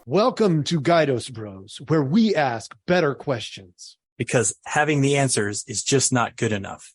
Welcome to GuidosBros, where we ask better questions. Because having the answers is just not good enough.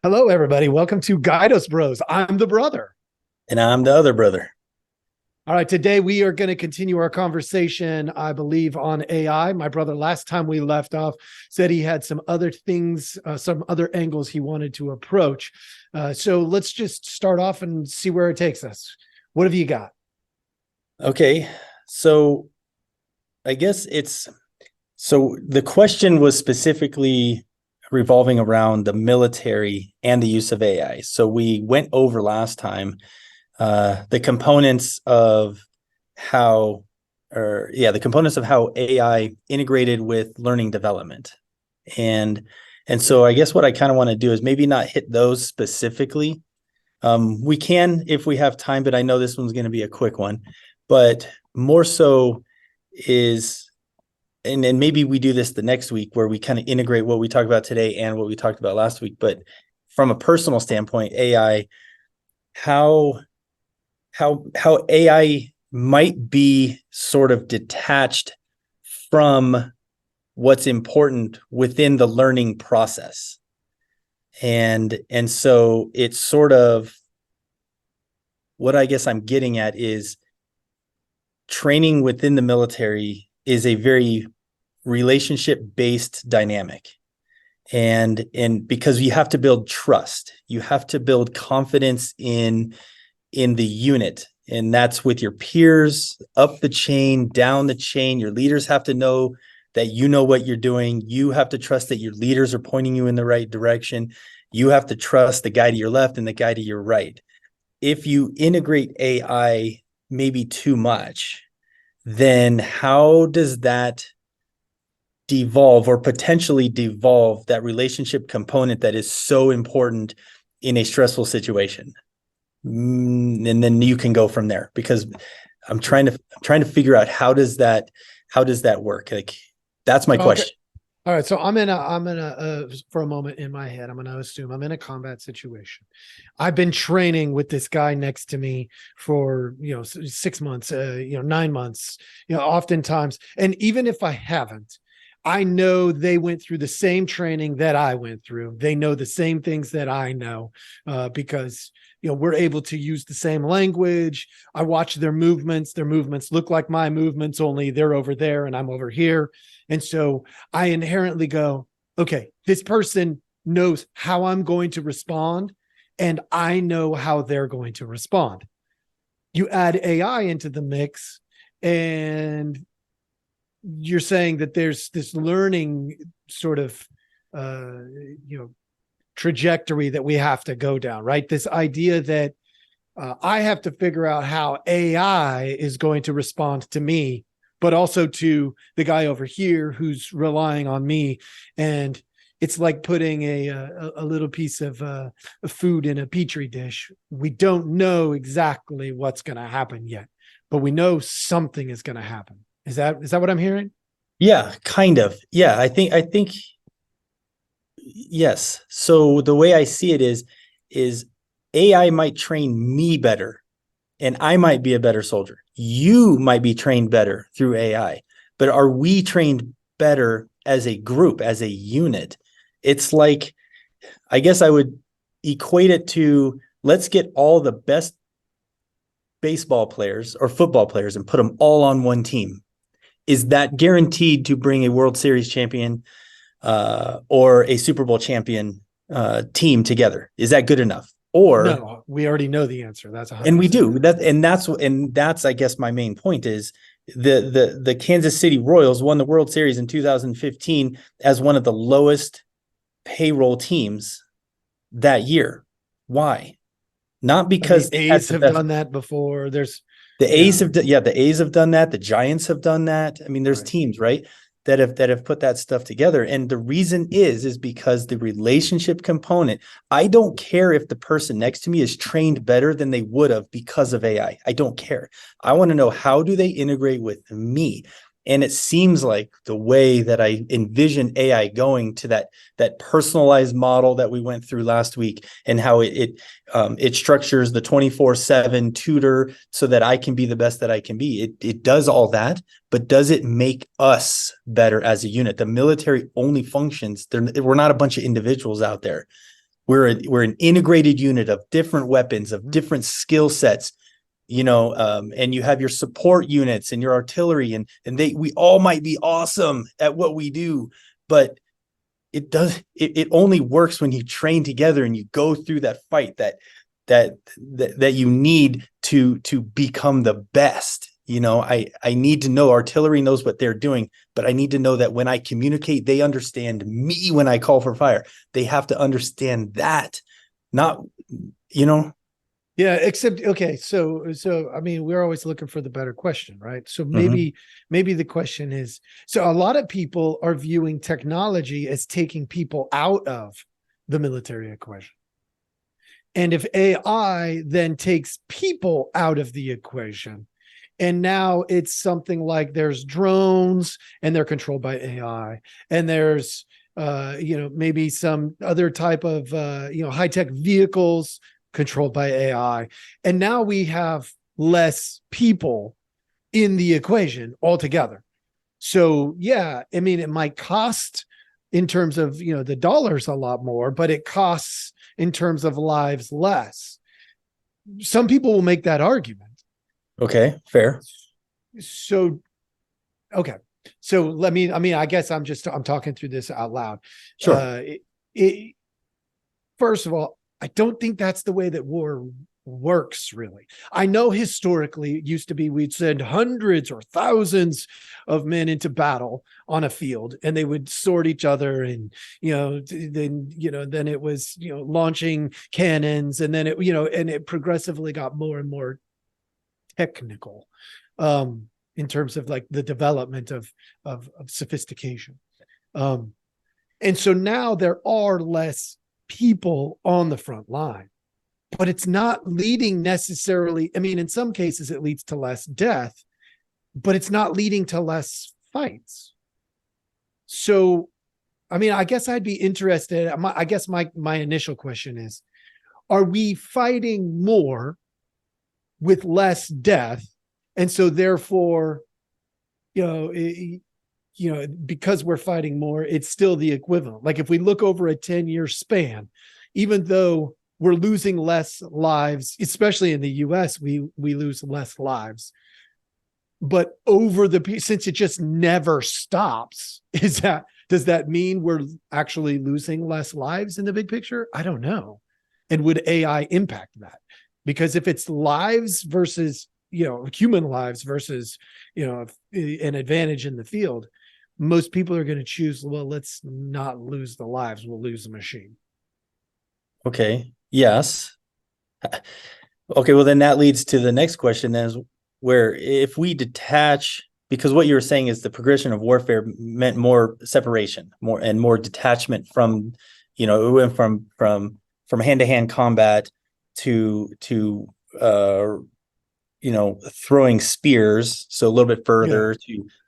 Hello, everybody. Welcome to GuidosBros. I'm the brother. And I'm the other brother. All right, today we are going to continue our conversation, I believe, on AI. My brother, last time we left off, said he had some other things, some other angles he wanted to approach. So let's just start off and see where it takes us. What have you got? Okay, so I guess so the question was specifically revolving around the military and the use of AI. So we went over last time the components of how AI integrated with learning development. And so I guess what I kind of want to do is maybe not hit those specifically. We can if we have time, but I know this one's going to be a quick one. But more so is, and maybe we do this the next week where we kind of integrate what we talked about today and what we talked about last week. But from a personal standpoint, AI, how AI might be sort of detached from what's important within the learning process. And so it's sort of what I guess I'm getting at is training within the military is a very relationship-based dynamic. And because you have to build trust, you have to build confidence in the unit, and that's with your peers, up the chain, down the chain. Your leaders have to know that you know what you're doing. You have to trust that your leaders are pointing you in the right direction. You have to trust the guy to your left and the guy to your right. If you integrate AI maybe too much, then how does that devolve or potentially devolve that relationship component that is so important in a stressful situation? And then you can go from there, because I'm trying to figure out how does that work? Like, that's my question. All right. So I'm in a for a moment in my head, I'm going to assume I'm in a combat situation. I've been training with this guy next to me for, 6 months, 9 months, oftentimes. And even if I haven't, I know they went through the same training that I went through. They know the same things that I know, because we're able to use the same language. I watch their movements. Their movements look like my movements, only they're over there and I'm over here. And so I inherently go, okay, this person knows how I'm going to respond, and I know how they're going to respond. You add AI into the mix, and you're saying that there's this learning sort of, trajectory that we have to go down, right? This idea that I have to figure out how AI is going to respond to me, but also to the guy over here who's relying on me. And it's like putting a little piece of food in a petri dish. We don't know exactly what's going to happen yet, but we know something is going to happen. Is that what I'm hearing? Yeah, kind of. Yeah, I think yes. So the way I see it is AI might train me better, and I might be a better soldier. You might be trained better through AI, but are we trained better as a group, as a unit? It's like, I guess I would equate it to, let's get all the best baseball players or football players and put them all on one team. Is that guaranteed to bring a World Series champion or a Super Bowl champion team together? Is that good enough? Or no, we already know the answer. That's 100%. And we do that, and that's I guess my main point is the Kansas City Royals won the World Series in 2015 as one of the lowest payroll teams that year. Why? Not because the A's have done that before. The A's have done that. The Giants have done that. I mean, there's teams, right, that have put that stuff together. And the reason is because the relationship component, I don't care if the person next to me is trained better than they would have because of AI. I don't care. I want to know, how do they integrate with me? And it seems like the way that I envision AI going to that personalized model that we went through last week, and how it structures the 24/7 tutor so that I can be the best that I can be. It does all that, but does it make us better as a unit? The military only functions. We're not a bunch of individuals out there. We're an integrated unit of different weapons, of different skill sets, and you have your support units and your artillery, and we all might be awesome at what we do, but it only works when you train together and you go through that fight that you need to become the best. I need to know artillery knows what they're doing, but I need to know that when I communicate, they understand me. When I call for fire, they have to understand that, not, Yeah, except okay, so I mean, we're always looking for the better question, right? So Mm-hmm. maybe the question is, so a lot of people are viewing technology as taking people out of the military equation. And if AI then takes people out of the equation, and now it's something like there's drones and they're controlled by AI, and there's maybe some other type of high-tech vehicles controlled by AI. And now we have less people in the equation altogether. So yeah, I mean, it might cost in terms of, the dollars a lot more, but it costs in terms of lives less. Some people will make that argument. Okay, fair. So, okay. So I guess I'm talking through this out loud. Sure. First of all, I don't think that's the way that war works, really. I know historically it used to be we'd send hundreds or thousands of men into battle on a field, and they would sword each other, and then it was launching cannons, and then it progressively got more and more technical in terms of like the development of sophistication. And so now there are less people on the front line, but it's not leading necessarily. I mean, in some cases it leads to less death, but it's not leading to less fights. So, I mean, I guess I'd be interested. I guess my initial question is, are we fighting more with less death? And so therefore, because we're fighting more, it's still the equivalent. Like if we look over a 10-year span, even though we're losing less lives, especially in the US, we lose less lives. But since it just never stops, does that mean we're actually losing less lives in the big picture? I don't know. And would AI impact that? Because if it's lives versus, human lives versus, an advantage in the field, most people are going to choose, well, let's not lose the lives, we'll lose the machine. Okay. Yes. Okay. Well, then that leads to the next question, then, is where if we detach, because what you were saying is the progression of warfare meant more separation, more detachment from, it went from hand-to-hand combat to throwing spears, so a little bit further,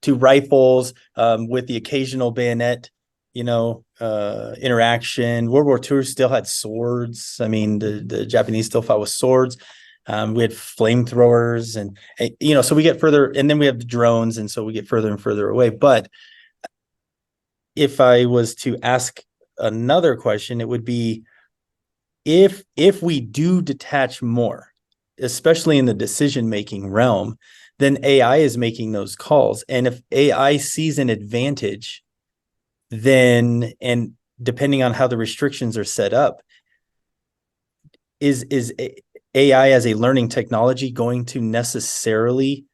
to rifles, with the occasional bayonet, interaction. World War II still had swords. I mean, the Japanese still fought with swords. We had flamethrowers, and so we get further, and then we have the drones, and so we get further and further away. But if I was to ask another question, it would be, if we do detach more, especially in the decision-making realm, then AI is making those calls. And if AI sees an advantage, then, and depending on how the restrictions are set up, is AI as a learning technology going to necessarily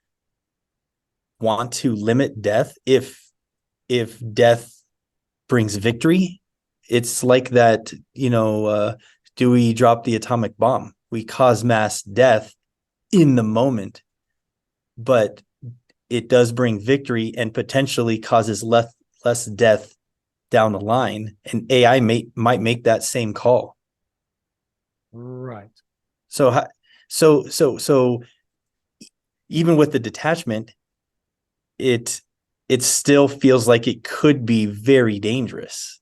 want to limit death if death brings victory? It's like that, do we drop the atomic bomb? We cause mass death in the moment, but it does bring victory and potentially causes less death down the line. And AI might make that same call. Right. So even with the detachment, it it still feels like it could be very dangerous.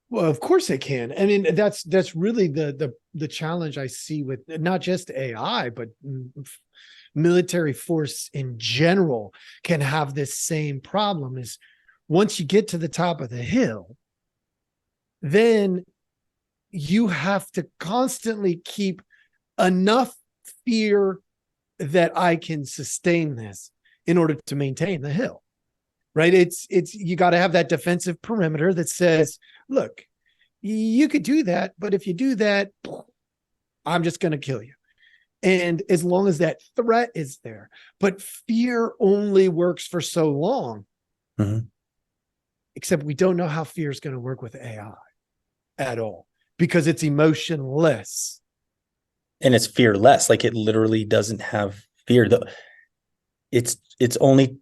Well, of course it can. I mean, that's really the challenge I see with not just AI, but military force in general can have this same problem. Is once you get to the top of the hill, then you have to constantly keep enough fear that I can sustain this in order to maintain the hill. Right? It's you got to have that defensive perimeter that says, look, you could do that, but if you do that, I'm just going to kill you. And as long as that threat is there, but fear only works for so long. Mm-hmm. Except we don't know how fear is going to work with AI at all because it's emotionless. And it's fearless. Like it literally doesn't have fear. It's only,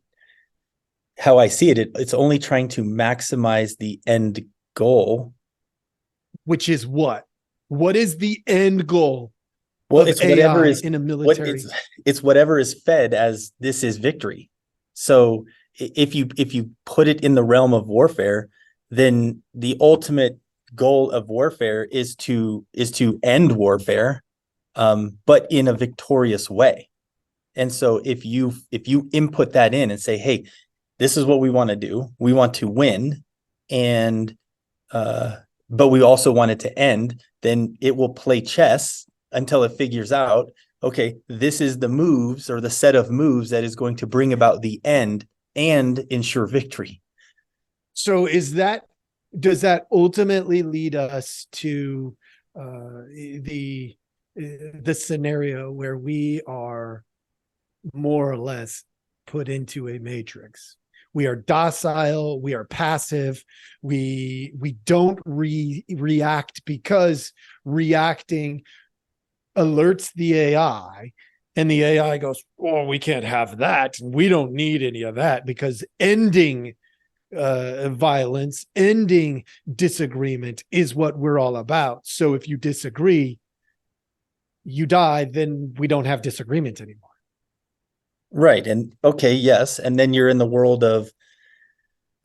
how I see it, it's only trying to maximize the end goal. Which is what? What is the end goal? Well, it's whatever AI is in a military. it's whatever is fed as this is victory. So if you put it in the realm of warfare, then the ultimate goal of warfare is to end warfare, but in a victorious way. And so if you input that in and say, hey, this is what we want to do, we want to win, and but we also want it to end, then it will play chess until it figures out, okay, this is the moves or the set of moves that is going to bring about the end and ensure victory. So does that ultimately lead us to the scenario where we are more or less put into a matrix? We are docile, we are passive, we don't react because reacting alerts the AI, and the AI goes, oh, we can't have that. We don't need any of that, because ending violence, ending disagreement is what we're all about. So if you disagree, you die, then we don't have disagreement anymore. Right. And okay, yes. And then you're in the world of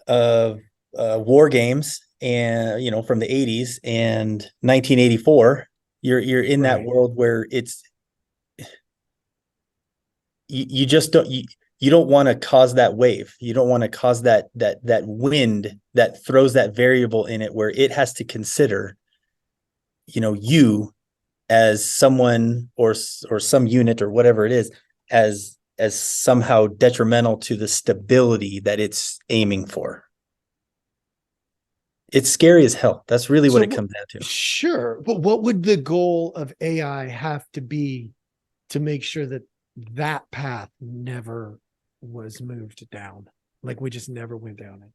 war games, and from the 80s and 1984. You're in that world where it's you just don't you don't want to cause that wave. You don't want to cause that wind that throws that variable in it where it has to consider you as someone or some unit or whatever it is as somehow detrimental to the stability that it's aiming for. It's scary as hell. That's really what it comes down to. Sure. But what would the goal of AI have to be to make sure that that path never was moved down? Like we just never went down it.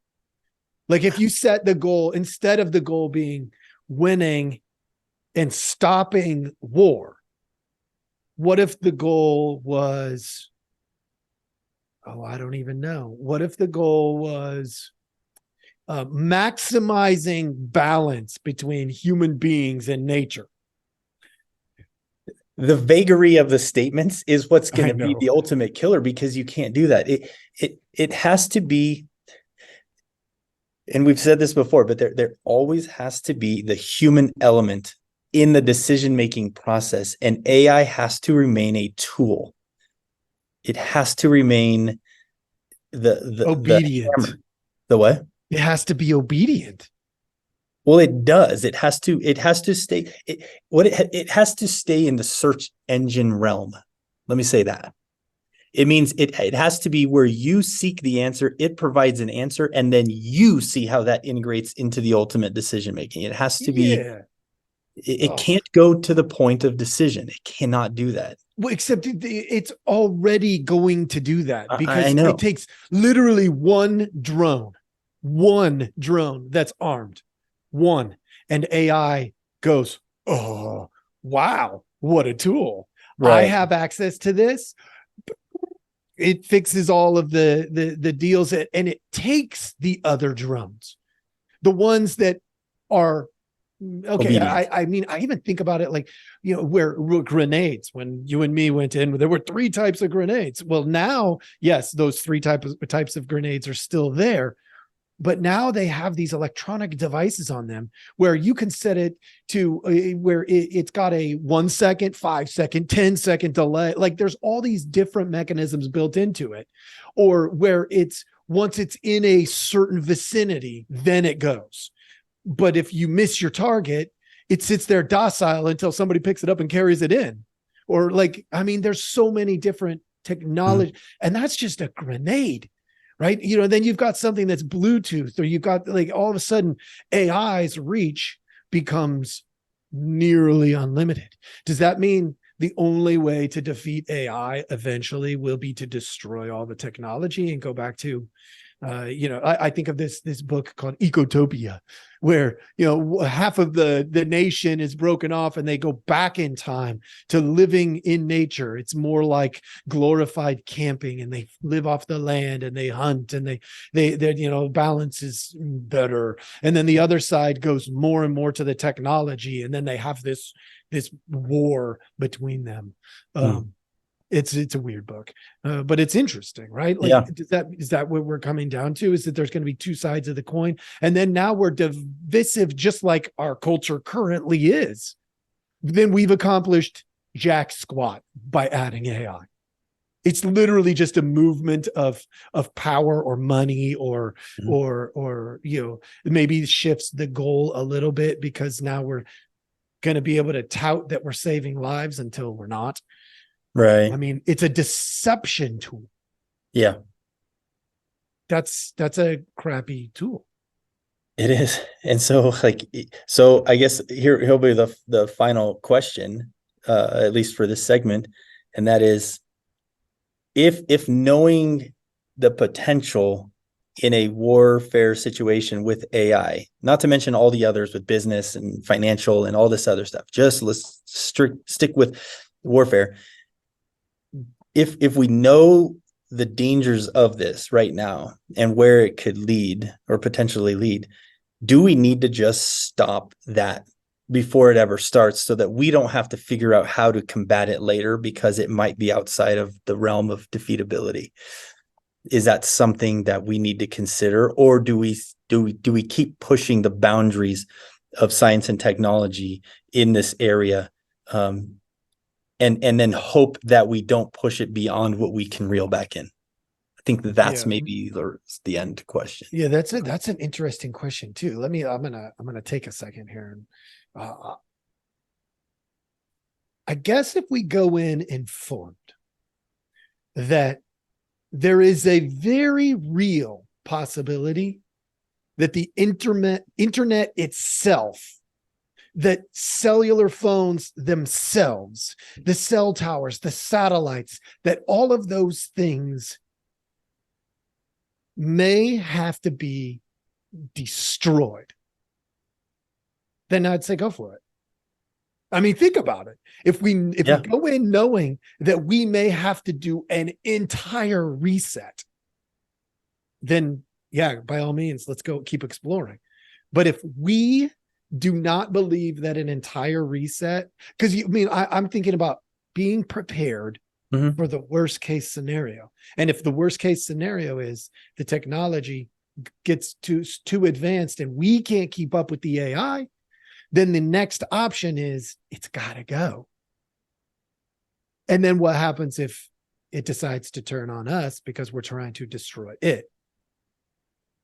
Like if you set the goal, instead of the goal being winning and stopping war, what if the goal was, I don't even know. What if the goal was maximizing balance between human beings and nature? The vagary of the statements is what's going to be the ultimate killer, because you can't do that. It has to be, and we've said this before, but there always has to be the human element in the decision-making process, and AI has to remain a tool. It has to remain the obedient. The what? It has to be obedient. Well, it does. It has to stay. It has to stay in the search engine realm. Let me say that. It means it has to be where you seek the answer, it provides an answer, and then you see how that integrates into the ultimate decision making. It has to be. It can't go to the point of decision. It cannot do that. Well, except it's already going to do that, because I know. It takes literally one drone that's armed. One, and AI goes, oh, wow, what a tool. Right. I have access to this. It fixes all of the deals, and it takes the other drones, the ones that are Okay, obedience. I mean, I even think about it like, where grenades, when you and me went in, there were 3 types of grenades. Well, now, yes, those types of grenades are still there, but now they have these electronic devices on them where you can set it to where it's got a 1 second, 5 second, 10-second delay. Like there's all these different mechanisms built into it, or where once it's in a certain vicinity, then it goes. But if you miss your target, it sits there docile until somebody picks it up and carries it in. Or like, I mean, there's so many different technology, and that's just a grenade, right? Then you've got something that's Bluetooth, or you've got like all of a sudden AI's reach becomes nearly unlimited. Does that mean the only way to defeat AI eventually will be to destroy all the technology and go back to I think of this book called Ecotopia, where half of the nation is broken off and they go back in time to living in nature. It's more like glorified camping, and they live off the land and they hunt, and they balance is better. And then the other side goes more and more to the technology, and then they have this war between them. It's a weird book, but it's interesting, right? Like, Yeah. is that what we're coming down to? Is that there's going to be 2 sides of the coin, and then now we're divisive, just like our culture currently is. Then we've accomplished jack squat by adding AI. It's literally just a movement of power or money, or maybe shifts the goal a little bit, because now we're going to be able to tout that we're saving lives until we're not. Right. I mean, it's a deception tool. Yeah, That's a crappy tool. it is. And so I guess here'll be the final question, at least for this segment. And that is, if knowing the potential in a warfare situation with AI, not to mention all the others with business and financial and all this other stuff, just let's stick with warfare. If we know the dangers of this right now and where it could lead or potentially lead, do we need to just stop that before it ever starts, so that we don't have to figure out how to combat it later because it might be outside of the realm of defeatability? Is that something that we need to consider, or do we keep pushing the boundaries of science and technology in this area, and then hope that we don't push it beyond what we can reel back in? I think that's maybe the end question. Yeah, that's an interesting question too. I'm gonna take a second here. And I guess if we go in informed that there is a very real possibility that the internet itself, that cellular phones themselves, the cell towers, the satellites, that all of those things may have to be destroyed, then I'd say go for it. I mean, think about it. If we go in knowing that we may have to do an entire reset, then yeah, by all means, let's go keep exploring. But if we do not believe that an entire reset, because I'm thinking about being prepared for the worst case scenario. And if the worst case scenario is the technology gets too advanced and we can't keep up with the AI, then the next option is it's got to go. And then what happens if it decides to turn on us because we're trying to destroy it?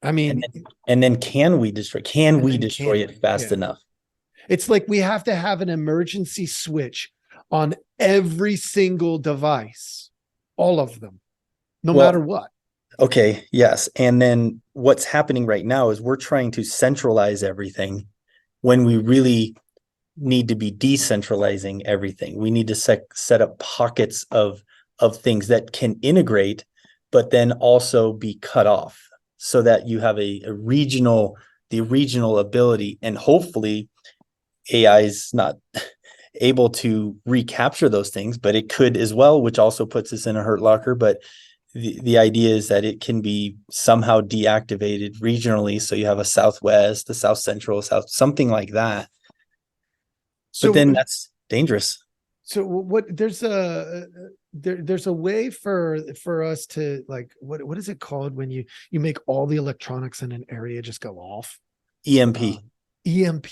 I mean, and then can we destroy it fast enough? It's like we have to have an emergency switch on every single device, all of them, no matter what. Okay, yes. And then what's happening right now is we're trying to centralize everything when we really need to be decentralizing everything. We need to set up pockets of things that can integrate, but then also be cut off, so that you have the regional ability, and hopefully AI is not able to recapture those things, but it could as well, which also puts us in a hurt locker. But the idea is that it can be somehow deactivated regionally. So you have a Southwest, a South Central, something like that. So but then that's dangerous. So what there's a way for us to like what is it called when you make all the electronics in an area just go off? EMP. EMP.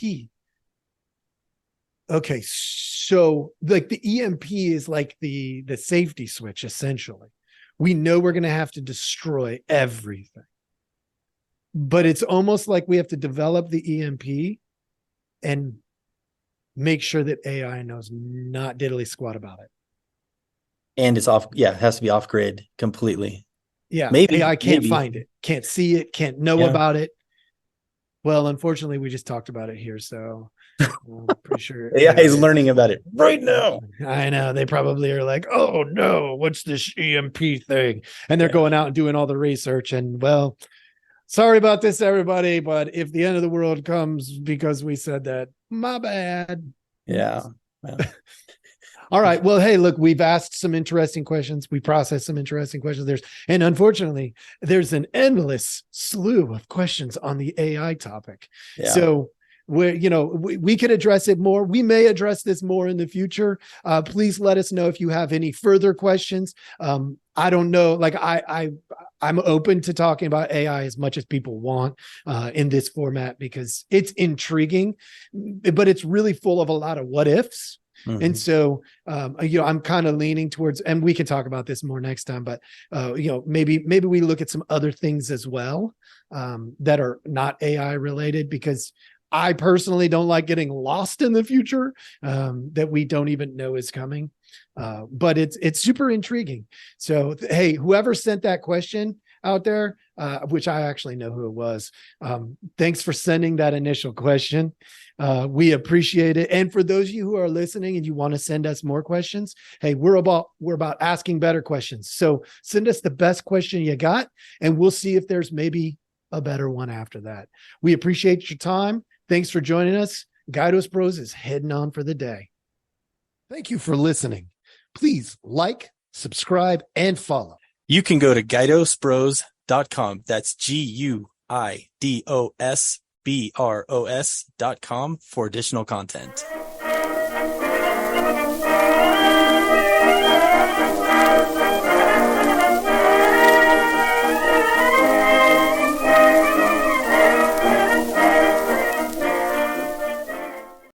Okay, so like the EMP is like the safety switch essentially. We know we're going to have to destroy everything. But it's almost like we have to develop the EMP and make sure that AI knows not diddly squat about it. And it's off. Yeah, it has to be off grid completely. Yeah. Maybe AI can't find it, can't see it, can't know about it. Well, unfortunately, we just talked about it here. So I'm pretty sure AI is learning about it right now. I know. They probably are like, oh no, what's this EMP thing? And they're going out and doing all the research. And well, sorry about this, everybody. But if the end of the world comes because we said that, my bad. Yeah. All right. Well, hey, look, we've asked some interesting questions. We processed some interesting questions. And unfortunately, there's an endless slew of questions on the AI topic. Yeah. So we could address it more. We may address this more in the future. Please let us know if you have any further questions. I don't know. Like I'm open to talking about AI as much as people want in this format because it's intriguing, but it's really full of a lot of what ifs. Mm-hmm. And so, I'm kind of leaning towards, and we can talk about this more next time, but, maybe we look at some other things as well that are not AI related, because I personally don't like getting lost in the future that we don't even know is coming. But it's super intriguing. So, hey, whoever sent that question out there, which I actually know who it was. Thanks for sending that initial question. We appreciate it. And for those of you who are listening and you want to send us more questions, hey, we're about asking better questions. So send us the best question you got, and we'll see if there's maybe a better one after that. We appreciate your time. Thanks for joining us. GuidosBros is heading on for the day. Thank you for listening. Please like, subscribe, and follow. You can go to GuidosBros.com. That's GuidosBros.com for additional content.